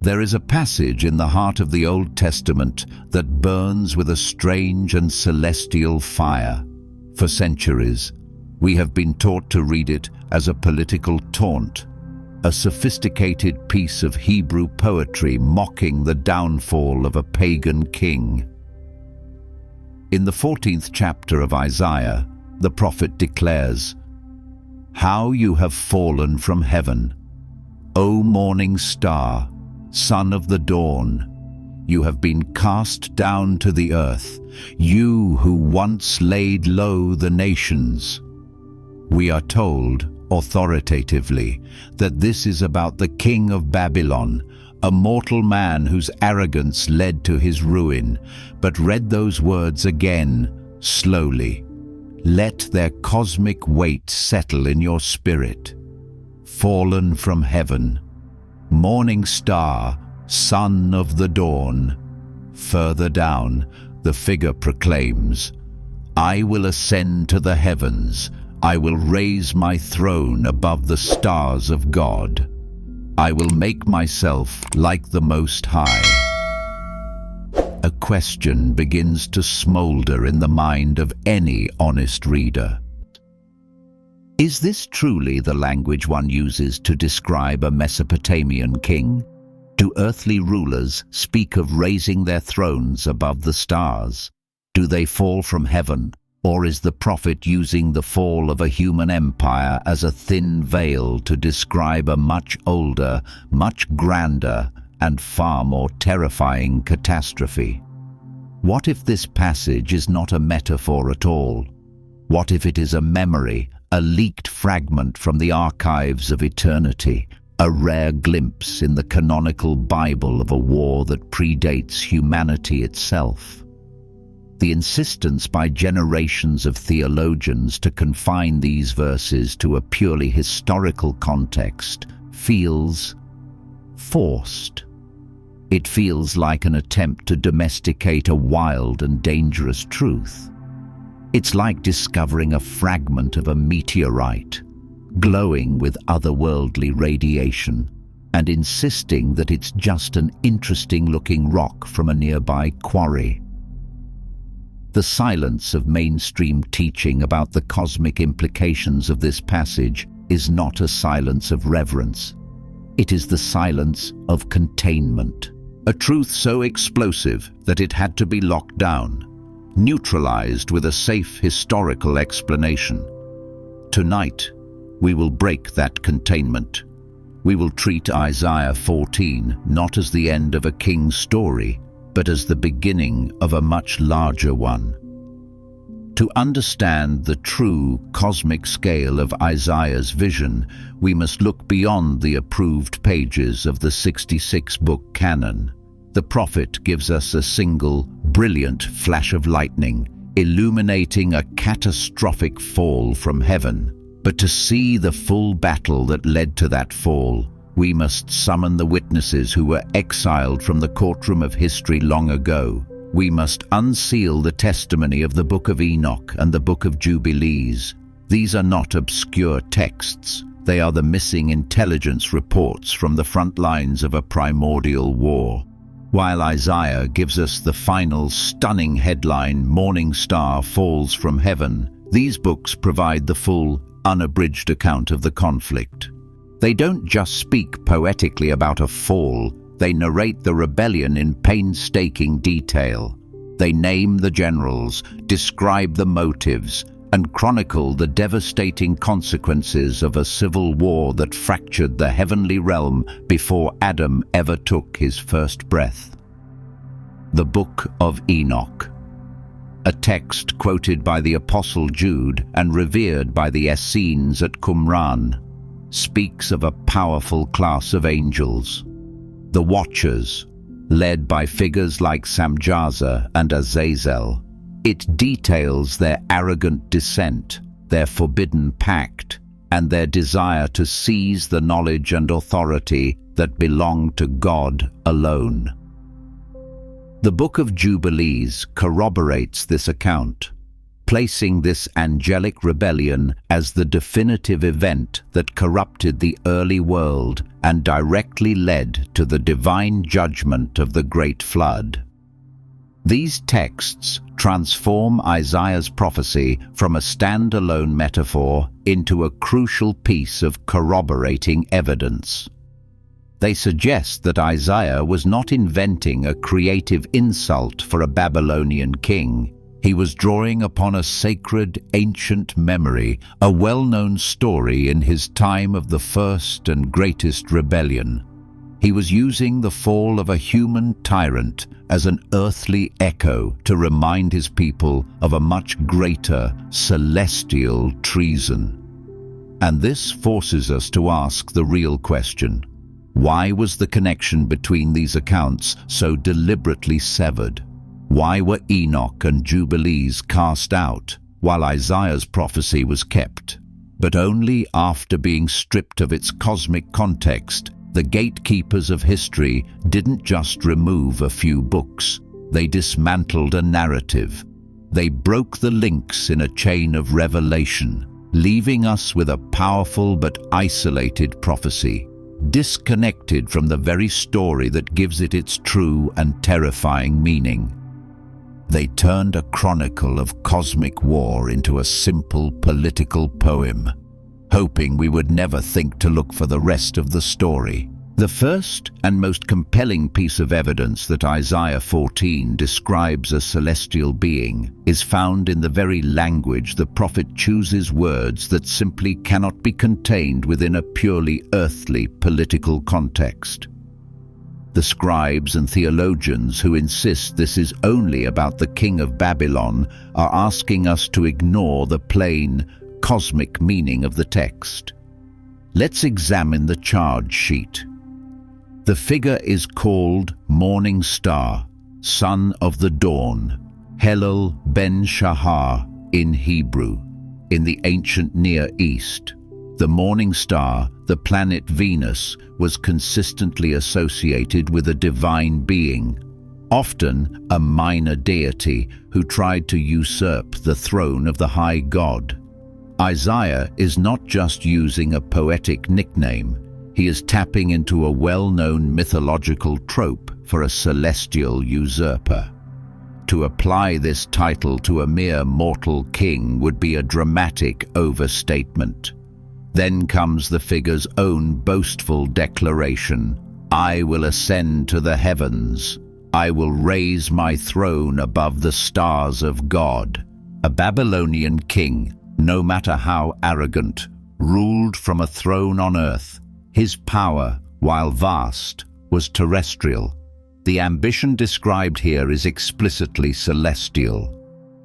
There is a passage in the heart of the Old Testament that burns with a strange and celestial fire. For centuries, we have been taught to read it as a political taunt, a sophisticated piece of Hebrew poetry mocking the downfall of a pagan king. In the 14th chapter of Isaiah, the prophet declares, "How you have fallen from heaven, O morning star, son of the dawn! You have been cast down to the earth, you who once laid low the nations." We are told, authoritatively, that this is about the king of Babylon, a mortal man whose arrogance led to his ruin. But read those words again, slowly. Let their cosmic weight settle in your spirit. Fallen from heaven, morning star, son of the dawn. Further down, the figure proclaims, "I will ascend to the heavens. I will raise my throne above the stars of God. I will make myself like the Most High." A question begins to smolder in the mind of any honest reader. Is this truly the language one uses to describe a Mesopotamian king? Do earthly rulers speak of raising their thrones above the stars? Do they fall from heaven? Or is the prophet using the fall of a human empire as a thin veil to describe a much older, much grander, and far more terrifying catastrophe? What if this passage is not a metaphor at all? What if it is a memory, a leaked fragment from the archives of eternity, a rare glimpse in the canonical Bible of a war that predates humanity itself? The insistence by generations of theologians to confine these verses to a purely historical context feels forced. It feels like an attempt to domesticate a wild and dangerous truth. It's like discovering a fragment of a meteorite, glowing with otherworldly radiation, and insisting that it's just an interesting-looking rock from a nearby quarry. The silence of mainstream teaching about the cosmic implications of this passage is not a silence of reverence. It is the silence of containment, a truth so explosive that it had to be locked down, neutralized with a safe historical explanation. Tonight, we will break that containment. We will treat Isaiah 14 not as the end of a king's story, but as the beginning of a much larger one. To understand the true cosmic scale of Isaiah's vision, we must look beyond the approved pages of the 66-book canon. The prophet gives us a single, brilliant flash of lightning, illuminating a catastrophic fall from heaven. But to see the full battle that led to that fall, we must summon the witnesses who were exiled from the courtroom of history long ago. We must unseal the testimony of the Book of Enoch and the Book of Jubilees. These are not obscure texts. They are the missing intelligence reports from the front lines of a primordial war. While Isaiah gives us the final stunning headline, "Morning Star Falls from Heaven," these books provide the full, unabridged account of the conflict. They don't just speak poetically about a fall, they narrate the rebellion in painstaking detail. They name the generals, describe the motives, and chronicle the devastating consequences of a civil war that fractured the heavenly realm before Adam ever took his first breath. The Book of Enoch, a text quoted by the Apostle Jude and revered by the Essenes at Qumran, speaks of a powerful class of angels, the Watchers, led by figures like Samjaza and Azazel. It details their arrogant descent, their forbidden pact, and their desire to seize the knowledge and authority that belong to God alone. The Book of Jubilees corroborates this account. placing this angelic rebellion as the definitive event that corrupted the early world and directly led to the divine judgment of the Great Flood. These texts transform Isaiah's prophecy from a standalone metaphor into a crucial piece of corroborating evidence. They suggest that Isaiah was not inventing a creative insult for a Babylonian king. He was drawing upon a sacred, ancient memory, a well-known story in his time of the first and greatest rebellion. He was using the fall of a human tyrant as an earthly echo to remind his people of a much greater, celestial treason. And this forces us to ask the real question: why was the connection between these accounts so deliberately severed? Why were Enoch and Jubilees cast out, while Isaiah's prophecy was kept? But only after being stripped of its cosmic context. The gatekeepers of history didn't just remove a few books. They dismantled a narrative. They broke the links in a chain of revelation, leaving us with a powerful but isolated prophecy, disconnected from the very story that gives it its true and terrifying meaning. They turned a chronicle of cosmic war into a simple political poem, hoping we would never think to look for the rest of the story. The first and most compelling piece of evidence that Isaiah 14 describes a celestial being is found in the very language the prophet chooses words that simply cannot be contained within a purely earthly political context. The scribes and theologians who insist this is only about the king of Babylon are asking us to ignore the plain, cosmic meaning of the text. Let's examine the charge sheet. The figure is called Morning Star, Son of the Dawn, Helel ben Shahar in Hebrew. In the ancient Near East, the morning star, the planet Venus, was consistently associated with a divine being, often a minor deity who tried to usurp the throne of the high god. Isaiah is not just using a poetic nickname, he is tapping into a well-known mythological trope for a celestial usurper. To apply this title to a mere mortal king would be a dramatic overstatement. Then comes the figure's own boastful declaration: "I will ascend to the heavens. I will raise my throne above the stars of God." A Babylonian king, no matter how arrogant, ruled from a throne on earth. His power, while vast, was terrestrial. The ambition described here is explicitly celestial.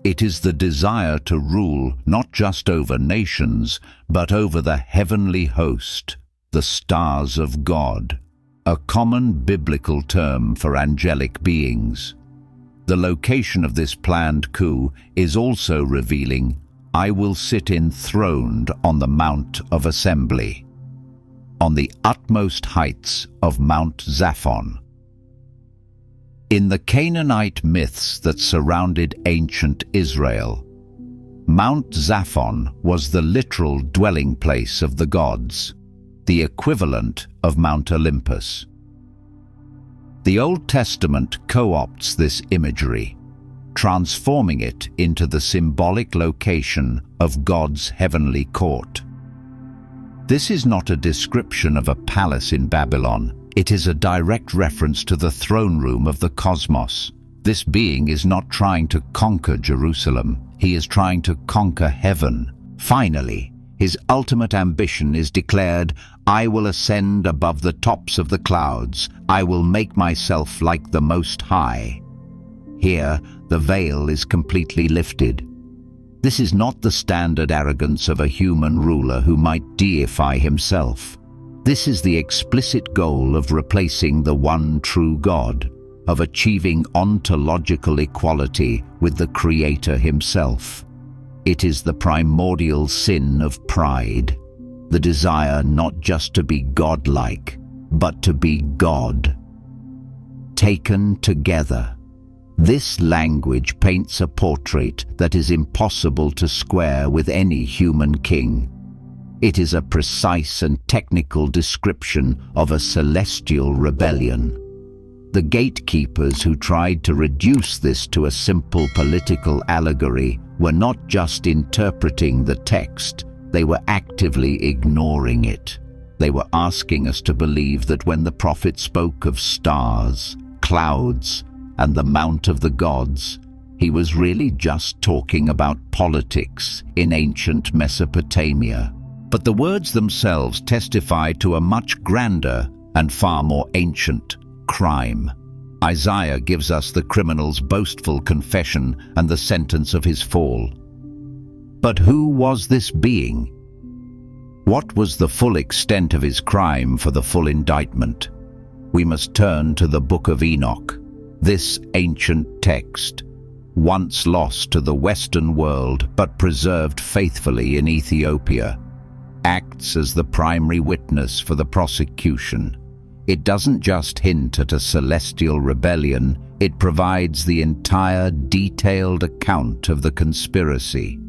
It is the desire to rule not just over nations, but over the heavenly host, the stars of God, a common biblical term for angelic beings. The location of this planned coup is also revealing: "I will sit enthroned on the Mount of Assembly," on the utmost heights of Mount Zaphon. In the Canaanite myths that surrounded ancient Israel, Mount Zaphon was the literal dwelling place of the gods, the equivalent of Mount Olympus. The Old Testament co-opts this imagery, transforming it into the symbolic location of God's heavenly court. This is not a description of a palace in Babylon. It is a direct reference to the throne room of the cosmos. This being is not trying to conquer Jerusalem. He is trying to conquer heaven. Finally, his ultimate ambition is declared: "I will ascend above the tops of the clouds. I will make myself like the Most High." Here, the veil is completely lifted. This is not the standard arrogance of a human ruler who might deify himself. This is the explicit goal of replacing the one true God, of achieving ontological equality with the Creator himself. It is the primordial sin of pride, the desire not just to be godlike, but to be God. Taken together, This language paints a portrait that is impossible to square with any human king. It is a precise and technical description of a celestial rebellion. The gatekeepers who tried to reduce this to a simple political allegory were not just interpreting the text, they were actively ignoring it. They were asking us to believe that when the prophet spoke of stars, clouds, and the Mount of the Gods, he was really just talking about politics in ancient Mesopotamia. But the words themselves testify to a much grander and far more ancient crime. Isaiah gives us the criminal's boastful confession and the sentence of his fall. But who was this being? What was the full extent of his crime for the full indictment? We must turn to the Book of Enoch. This ancient text, once lost to the Western world but preserved faithfully in Ethiopia, acts as the primary witness for the prosecution. It doesn't just hint at a celestial rebellion, it provides the entire detailed account of the conspiracy.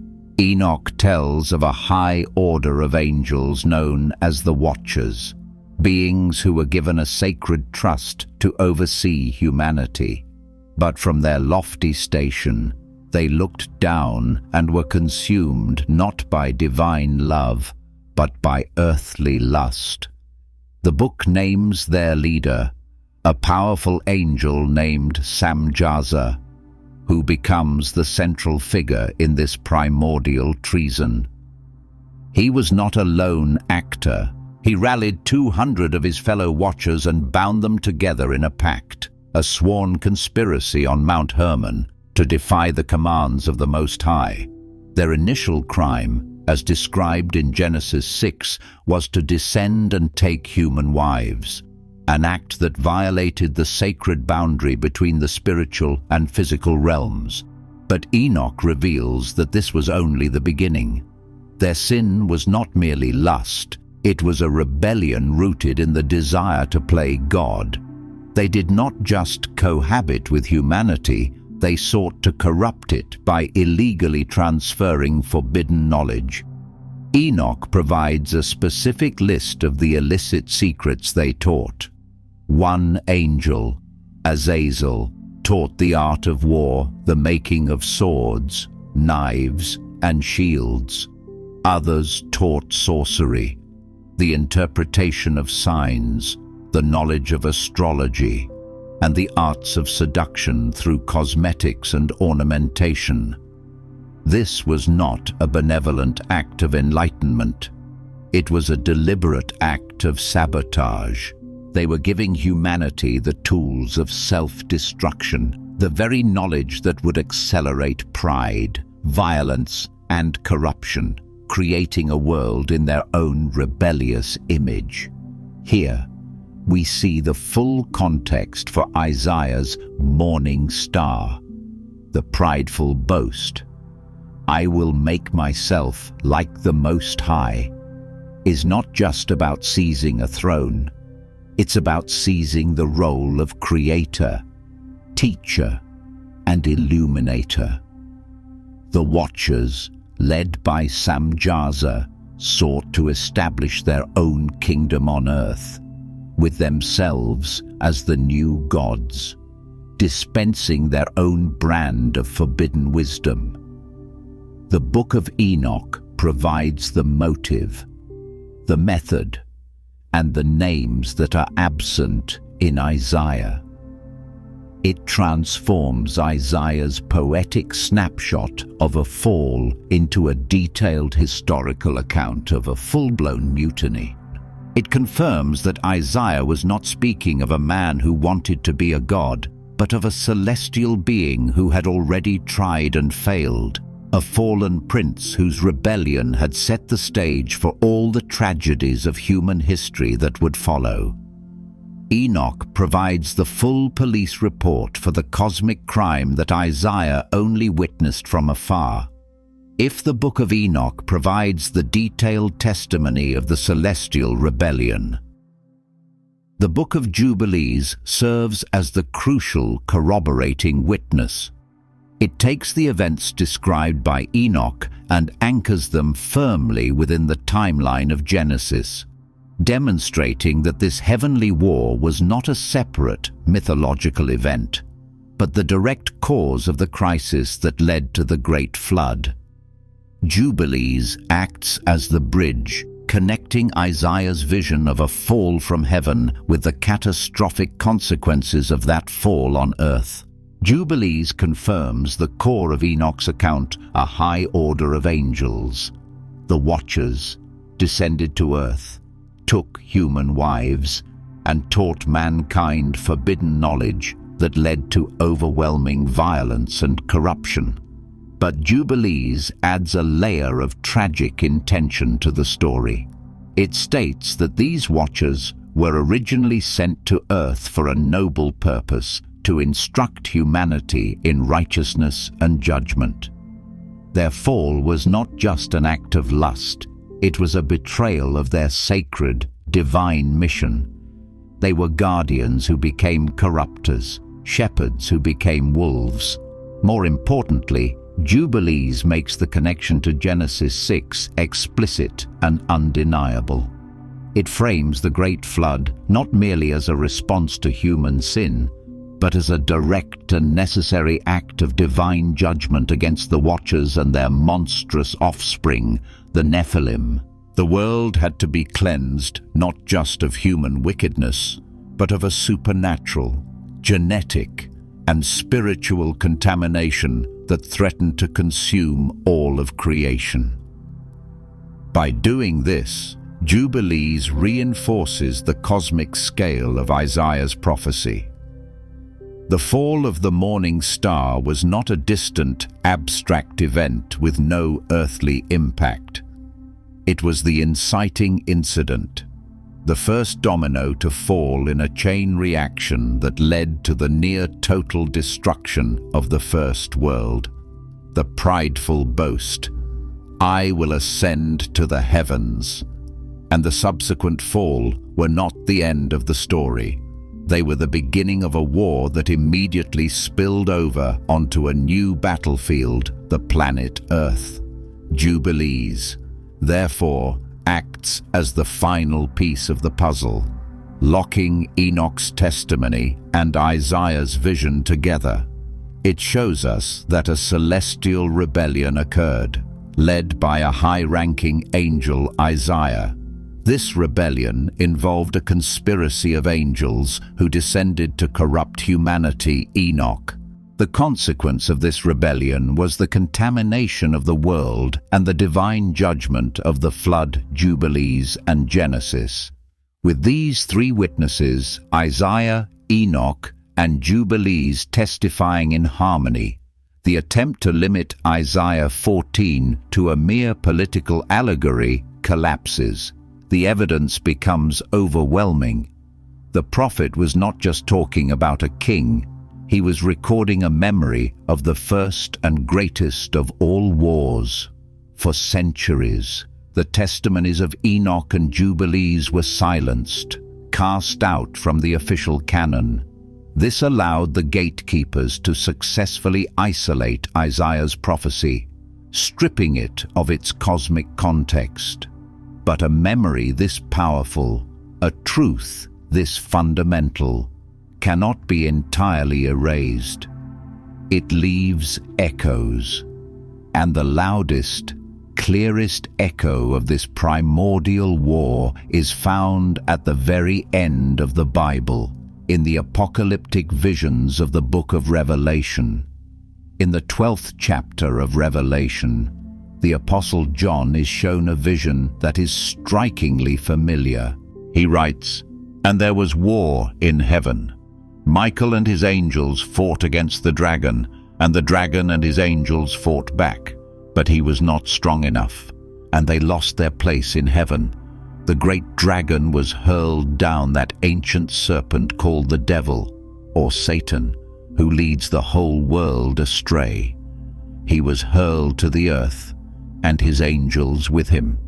Enoch tells of a high order of angels known as the Watchers, beings who were given a sacred trust to oversee humanity. But from their lofty station, they looked down and were consumed not by divine love, but by earthly lust. The book names their leader, a powerful angel named Samjaza, who becomes the central figure in this primordial treason. He was not a lone actor. He rallied 200 of his fellow Watchers and bound them together in a pact, a sworn conspiracy on Mount Hermon to defy the commands of the Most High. Their initial crime, as described in Genesis 6, was to descend and take human wives, an act that violated the sacred boundary between the spiritual and physical realms. But Enoch reveals that this was only the beginning. Their sin was not merely lust, it was a rebellion rooted in the desire to play God. They did not just cohabit with humanity, they sought to corrupt it by illegally transferring forbidden knowledge. Enoch provides a specific list of the illicit secrets they taught. One angel, Azazel, taught the art of war, the making of swords, knives, and shields. Others taught sorcery, the interpretation of signs, the knowledge of astrology, and the arts of seduction through cosmetics and ornamentation. This was not a benevolent act of enlightenment. It was a deliberate act of sabotage. They were giving humanity the tools of self-destruction, the very knowledge that would accelerate pride, violence, and corruption, creating a world in their own rebellious image. Here, we see the full context for Isaiah's morning star, the prideful boast. "I will make myself like the Most High," is not just about seizing a throne. It's about seizing the role of creator, teacher, and illuminator. The Watchers, led by Samjaza, sought to establish their own kingdom on earth, with themselves as the new gods, dispensing their own brand of forbidden wisdom. The Book of Enoch provides the motive, the method, and the names that are absent in Isaiah. It transforms Isaiah's poetic snapshot of a fall into a detailed historical account of a full-blown mutiny. It confirms that Isaiah was not speaking of a man who wanted to be a god, but of a celestial being who had already tried and failed, a fallen prince whose rebellion had set the stage for all the tragedies of human history that would follow. Enoch provides the full police report for the cosmic crime that Isaiah only witnessed from afar. If the Book of Enoch provides the detailed testimony of the celestial rebellion, The Book of Jubilees serves as the crucial corroborating witness. It takes the events described by Enoch and anchors them firmly within the timeline of Genesis, demonstrating that this heavenly war was not a separate mythological event, but the direct cause of the crisis that led to the Great Flood. Jubilees acts as the bridge connecting Isaiah's vision of a fall from heaven with the catastrophic consequences of that fall on earth. Jubilees confirms the core of Enoch's account, a high order of angels. The Watchers descended to earth, took human wives, and taught mankind forbidden knowledge that led to overwhelming violence and corruption. But Jubilees adds a layer of tragic intention to the story. It states that these Watchers were originally sent to earth for a noble purpose, to instruct humanity in righteousness and judgment. Their fall was not just an act of lust, it was a betrayal of their sacred, divine mission. They were guardians who became corruptors, shepherds who became wolves. More importantly, Jubilees makes the connection to Genesis 6 explicit and undeniable. It frames the Great Flood not merely as a response to human sin, but as a direct and necessary act of divine judgment against the Watchers and their monstrous offspring, the Nephilim. The world had to be cleansed not just of human wickedness, but of a supernatural, genetic, and spiritual contamination that threatened to consume all of creation. By doing this, Jubilees reinforces the cosmic scale of Isaiah's prophecy. The fall of the morning star was not a distant, abstract event with no earthly impact. It was the inciting incident, the first domino to fall in a chain reaction that led to the near-total destruction of the first world. The prideful boast, "I will ascend to the heavens," and the subsequent fall were not the end of the story. They were the beginning of a war that immediately spilled over onto a new battlefield, the planet Earth. Jubilees, therefore, acts as the final piece of the puzzle, locking Enoch's testimony and Isaiah's vision together. It shows us that a celestial rebellion occurred, led by a high-ranking angel, Isaiah. This rebellion involved a conspiracy of angels who descended to corrupt humanity, Enoch. The consequence of this rebellion was the contamination of the world and the divine judgment of the flood, Jubilees, and Genesis. With these three witnesses, Isaiah, Enoch, and Jubilees testifying in harmony, the attempt to limit Isaiah 14 to a mere political allegory collapses. The evidence becomes overwhelming. The prophet was not just talking about a king, he was recording a memory of the first and greatest of all wars. For centuries, the testimonies of Enoch and Jubilees were silenced, cast out from the official canon. This allowed the gatekeepers to successfully isolate Isaiah's prophecy, stripping it of its cosmic context. But a memory this powerful, a truth this fundamental, cannot be entirely erased. It leaves echoes, and the loudest, clearest echo of this primordial war is found at the very end of the Bible, in the apocalyptic visions of the Book of Revelation. In the 12th chapter of Revelation, the Apostle John is shown a vision that is strikingly familiar. He writes, "And there was war in heaven. Michael and his angels fought against the dragon, and the dragon and his angels fought back. But he was not strong enough, and they lost their place in heaven. The great dragon was hurled down, that ancient serpent called the devil, or Satan, who leads the whole world astray. He was hurled to the earth, and his angels with him."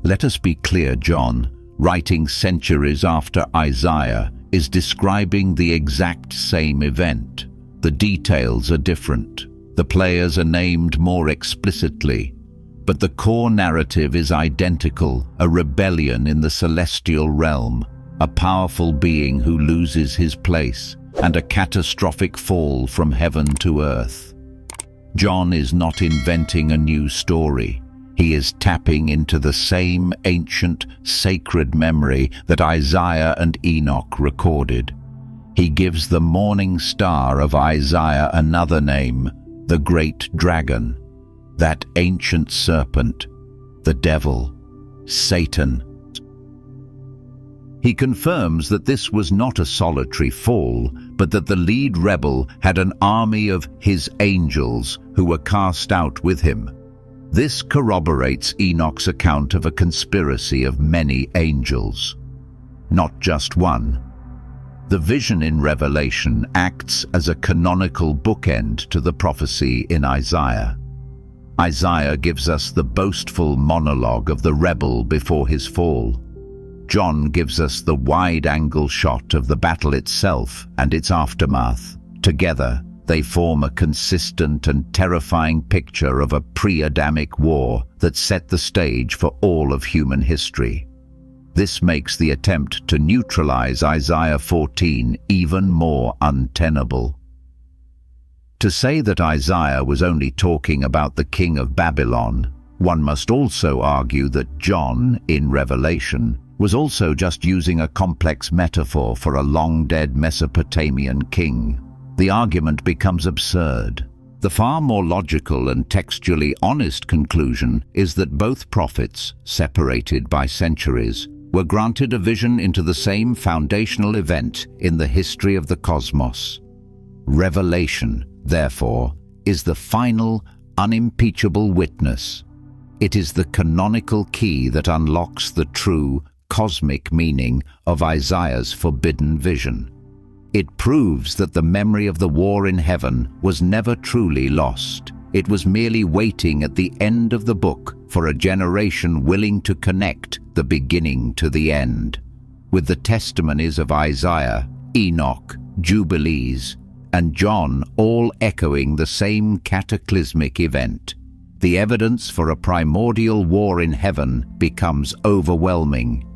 Let us be clear, John, writing centuries after Isaiah, is describing the exact same event. The details are different. The players are named more explicitly, but the core narrative is identical: a rebellion in the celestial realm, a powerful being who loses his place, and a catastrophic fall from heaven to earth. John is not inventing a new story. He is tapping into the same ancient, sacred memory that Isaiah and Enoch recorded. He gives the morning star of Isaiah another name: the great dragon, that ancient serpent, the devil, Satan. He confirms that this was not a solitary fall, but that the lead rebel had an army of his angels who were cast out with him. This corroborates Enoch's account of a conspiracy of many angels, not just one. The vision in Revelation acts as a canonical bookend to the prophecy in Isaiah. Isaiah gives us the boastful monologue of the rebel before his fall. John gives us the wide-angle shot of the battle itself and its aftermath. Together, they form a consistent and terrifying picture of a pre-Adamic war that set the stage for all of human history. This makes the attempt to neutralize Isaiah 14 even more untenable. To say that Isaiah was only talking about the king of Babylon, one must also argue that John, in Revelation, was also just using a complex metaphor for a long-dead Mesopotamian king. The argument becomes absurd. The far more logical and textually honest conclusion is that both prophets, separated by centuries, were granted a vision into the same foundational event in the history of the cosmos. Revelation, therefore, is the final, unimpeachable witness. It is the canonical key that unlocks the true, cosmic meaning of Isaiah's forbidden vision. It proves that the memory of the war in heaven was never truly lost. It was merely waiting at the end of the book for a generation willing to connect the beginning to the end. With the testimonies of Isaiah, Enoch, Jubilees, and John all echoing the same cataclysmic event, the evidence for a primordial war in heaven becomes overwhelming.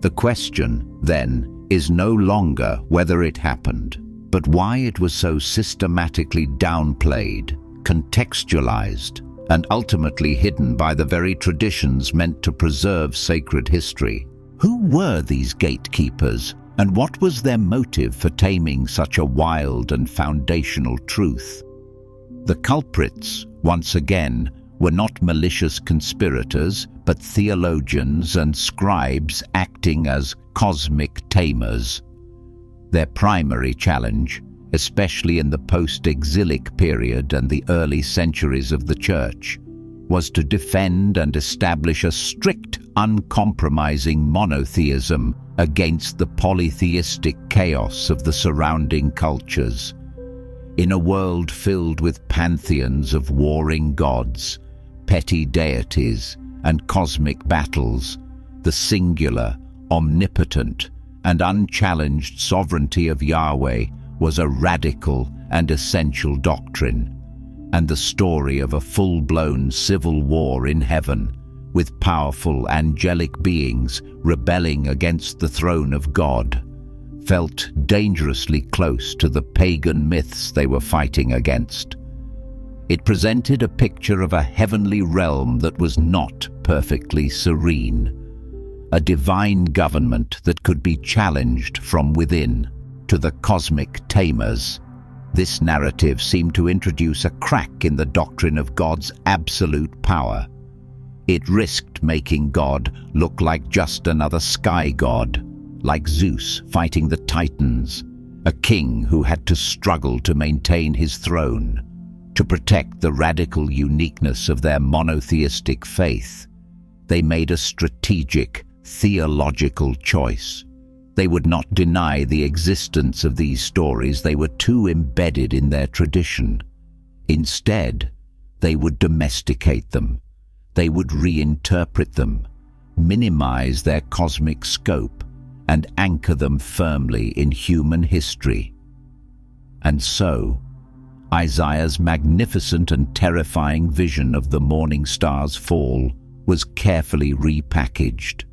The question, then, is no longer whether it happened, but why it was so systematically downplayed, contextualized, and ultimately hidden by the very traditions meant to preserve sacred history. Who were these gatekeepers, and what was their motive for taming such a wild and foundational truth? The culprits, once again, were not malicious conspirators, but theologians and scribes acting as cosmic tamers. Their primary challenge, especially in the post-exilic period and the early centuries of the Church, was to defend and establish a strict, uncompromising monotheism against the polytheistic chaos of the surrounding cultures. In a world filled with pantheons of warring gods, petty deities, and cosmic battles, the singular, omnipotent, and unchallenged sovereignty of Yahweh was a radical and essential doctrine, and the story of a full-blown civil war in heaven, with powerful angelic beings rebelling against the throne of God, felt dangerously close to the pagan myths they were fighting against. It presented a picture of a heavenly realm that was not perfectly serene, a divine government that could be challenged from within. To the cosmic tamers, this narrative seemed to introduce a crack in the doctrine of God's absolute power. It risked making God look like just another sky god, like Zeus fighting the Titans, a king who had to struggle to maintain his throne. To protect the radical uniqueness of their monotheistic faith, they made a strategic, theological choice. They would not deny the existence of these stories. They were too embedded in their tradition. Instead, they would domesticate them. They would reinterpret them. minimize their cosmic scope, and anchor them firmly in human history. And so, Isaiah's magnificent and terrifying vision of the morning star's fall was carefully repackaged.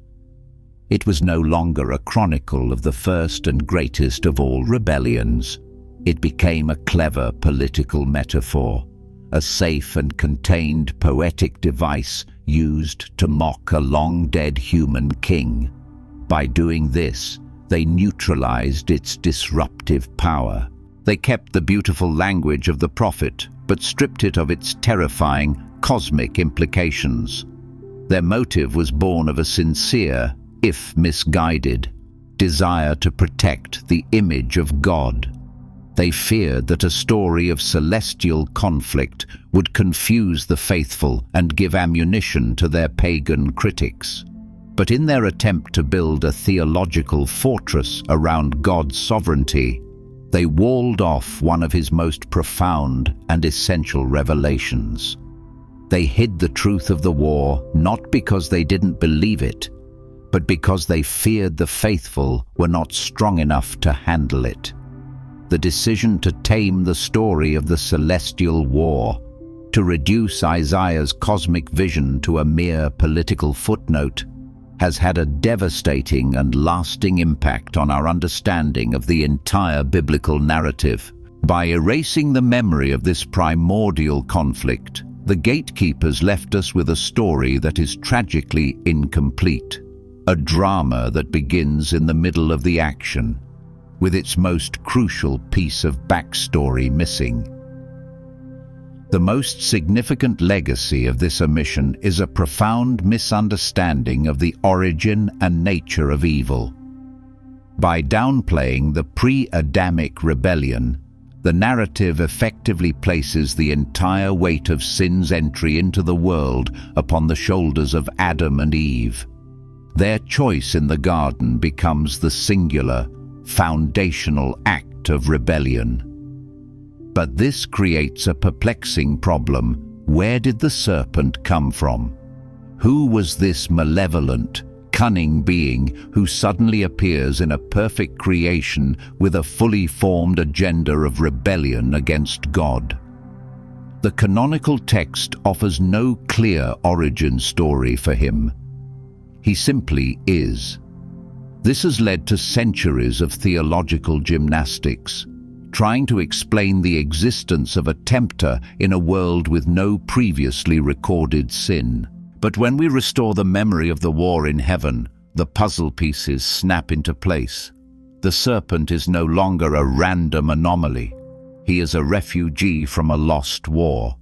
It was no longer a chronicle of the first and greatest of all rebellions. It became a clever political metaphor, a safe and contained poetic device used to mock a long-dead human king. By doing this, they neutralized its disruptive power. They kept the beautiful language of the prophet, but stripped it of its terrifying cosmic implications. Their motive was born of a sincere, if misguided, desire to protect the image of God. They feared that a story of celestial conflict would confuse the faithful and give ammunition to their pagan critics. But in their attempt to build a theological fortress around God's sovereignty, they walled off one of his most profound and essential revelations. They hid the truth of the war not because they didn't believe it, but because they feared the faithful were not strong enough to handle it. The decision to tame the story of the celestial war, to reduce Isaiah's cosmic vision to a mere political footnote, has had a devastating and lasting impact on our understanding of the entire biblical narrative. By erasing the memory of this primordial conflict, the gatekeepers left us with a story that is tragically incomplete, a drama that begins in the middle of the action, with its most crucial piece of backstory missing. The most significant legacy of this omission is a profound misunderstanding of the origin and nature of evil. By downplaying the pre-Adamic rebellion, the narrative effectively places the entire weight of sin's entry into the world upon the shoulders of Adam and Eve. Their choice in the garden becomes the singular, foundational act of rebellion. But this creates a perplexing problem. Where did the serpent come from? Who was this malevolent, cunning being who suddenly appears in a perfect creation with a fully formed agenda of rebellion against God? The canonical text offers no clear origin story for him. He simply is. This has led to centuries of theological gymnastics, trying to explain the existence of a tempter in a world with no previously recorded sin. But when we restore the memory of the war in heaven, the puzzle pieces snap into place. The serpent is no longer a random anomaly. He is a refugee from a lost war,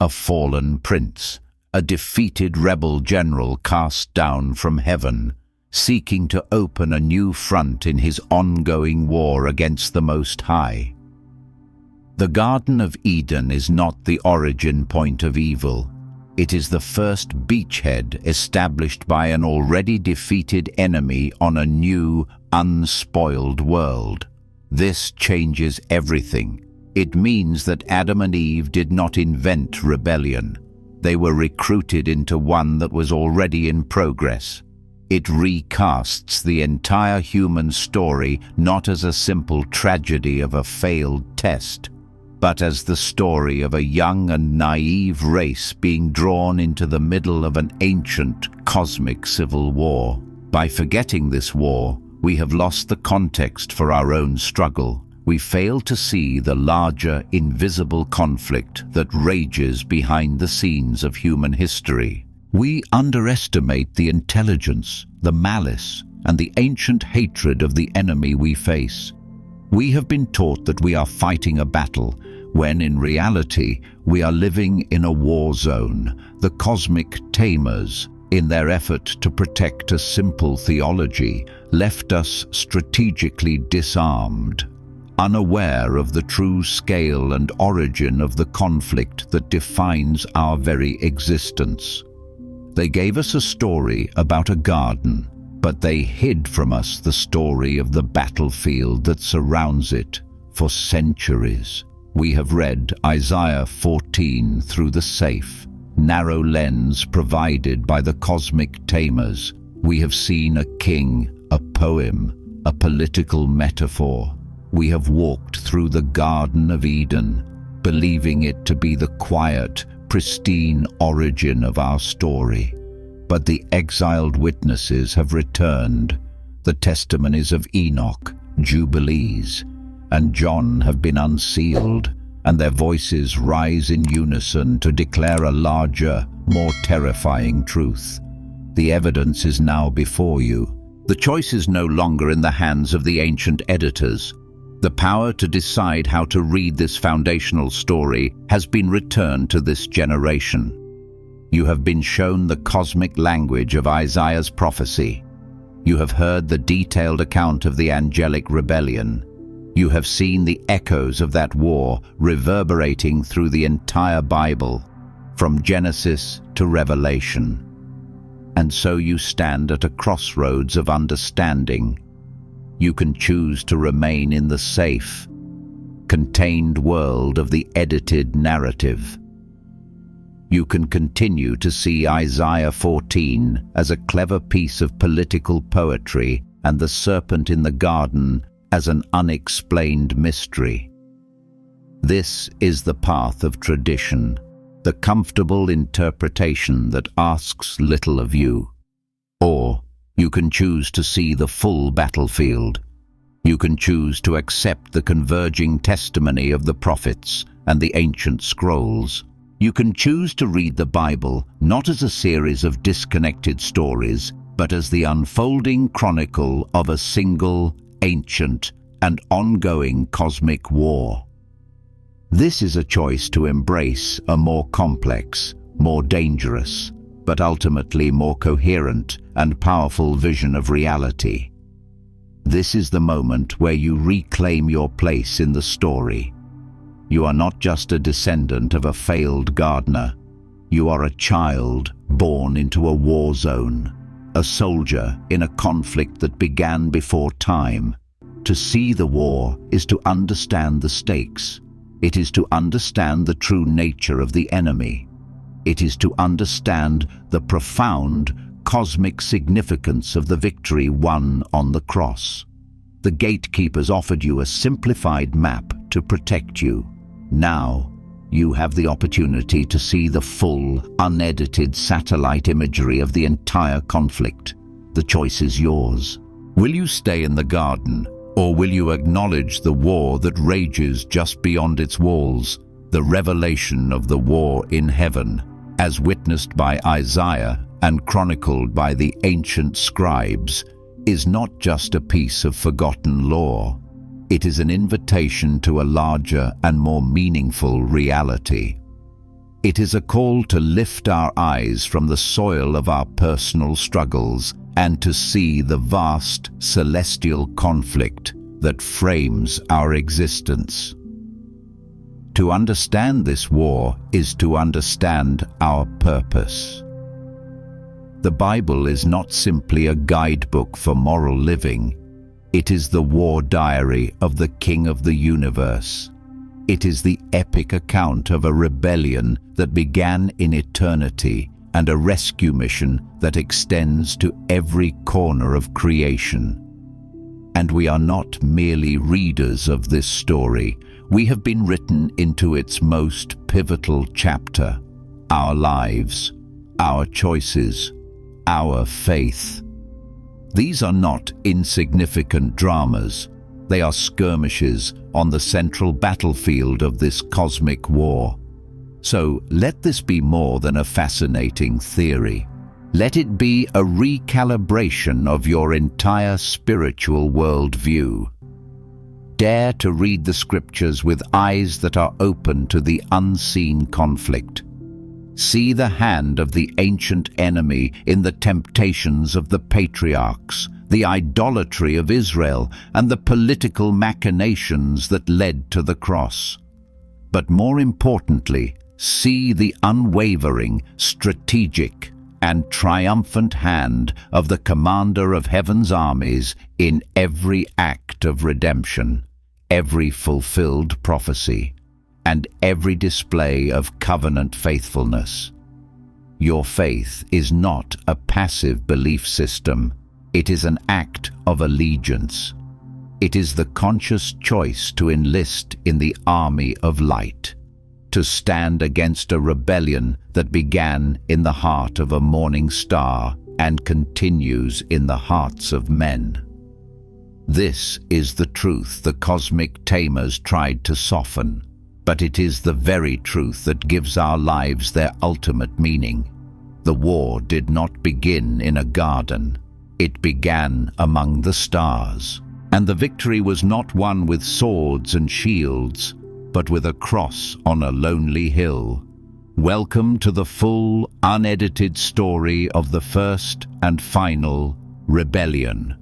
a fallen prince, a defeated rebel general cast down from heaven, seeking to open a new front in his ongoing war against the Most High. The Garden of Eden is not the origin point of evil. It is the first beachhead established by an already defeated enemy on a new, unspoiled world. This changes everything. It means that Adam and Eve did not invent rebellion. They were recruited into one that was already in progress. It recasts the entire human story not as a simple tragedy of a failed test, but as the story of a young and naive race being drawn into the middle of an ancient cosmic civil war. By forgetting this war, we have lost the context for our own struggle. We fail to see the larger, invisible conflict that rages behind the scenes of human history. We underestimate the intelligence, the malice, and the ancient hatred of the enemy we face. We have been taught that we are fighting a battle, when in reality we are living in a war zone. The cosmic tamers, in their effort to protect a simple theology, left us strategically disarmed, unaware of the true scale and origin of the conflict that defines our very existence. They gave us a story about a garden, but they hid from us the story of the battlefield that surrounds it. For centuries, we have read Isaiah 14 through the safe, narrow lens provided by the cosmic tamers, We have seen a king, a poem, a political metaphor. We have walked through the Garden of Eden, believing it to be the quiet, pristine origin of our story. But the exiled witnesses have returned. The testimonies of Enoch, Jubilees, and John have been unsealed, and their voices rise in unison to declare a larger, more terrifying truth. The evidence is now before you. The choice is no longer in the hands of the ancient editors. The power to decide how to read this foundational story has been returned to this generation. You have been shown the cosmic language of Isaiah's prophecy. You have heard the detailed account of the angelic rebellion. You have seen the echoes of that war reverberating through the entire Bible, from Genesis to Revelation. And so you stand at a crossroads of understanding. You can choose to remain in the safe, contained world of the edited narrative. You can continue to see Isaiah 14 as a clever piece of political poetry and the serpent in the garden as an unexplained mystery. This is the path of tradition, the comfortable interpretation that asks little of you. Or you can choose to see the full battlefield. You can choose to accept the converging testimony of the prophets and the ancient scrolls. You can choose to read the Bible not as a series of disconnected stories, but as the unfolding chronicle of a single, ancient, and ongoing cosmic war. This is a choice to embrace a more complex, more dangerous, but ultimately more coherent and powerful vision of reality. This is the moment where you reclaim your place in the story. You are not just a descendant of a failed gardener. You are a child born into a war zone, a soldier in a conflict that began before time. To see the war is to understand the stakes. It is to understand the true nature of the enemy. It is to understand the profound cosmic significance of the victory won on the cross. The gatekeepers offered you a simplified map to protect you. Now, you have the opportunity to see the full, unedited satellite imagery of the entire conflict. The choice is yours. Will you stay in the garden, or will you acknowledge the war that rages just beyond its walls, the revelation of the war in heaven, as witnessed by Isaiah and chronicled by the ancient scribes, is not just a piece of forgotten lore. It is an invitation to a larger and more meaningful reality. It is a call to lift our eyes from the soil of our personal struggles and to see the vast celestial conflict that frames our existence. To understand this war is to understand our purpose. The Bible is not simply a guidebook for moral living. It is the war diary of the King of the universe. It is the epic account of a rebellion that began in eternity and a rescue mission that extends to every corner of creation. And we are not merely readers of this story. We have been written into its most pivotal chapter: our lives, our choices, our faith. These are not insignificant dramas. They are skirmishes on the central battlefield of this cosmic war. So let this be more than a fascinating theory. Let it be a recalibration of your entire spiritual worldview. Dare to read the scriptures with eyes that are open to the unseen conflict. See the hand of the ancient enemy in the temptations of the patriarchs, the idolatry of Israel, and the political machinations that led to the cross. But more importantly, see the unwavering, strategic, and triumphant hand of the commander of heaven's armies in every act of redemption, every fulfilled prophecy, and every display of covenant faithfulness. Your faith is not a passive belief system. It is an act of allegiance. It is the conscious choice to enlist in the army of light, to stand against a rebellion that began in the heart of a morning star and continues in the hearts of men. This is the truth the cosmic tamers tried to soften, but it is the very truth that gives our lives their ultimate meaning. The war did not begin in a garden. It began among the stars. And the victory was not won with swords and shields, but with a cross on a lonely hill. Welcome to the full, unedited story of the first and final rebellion.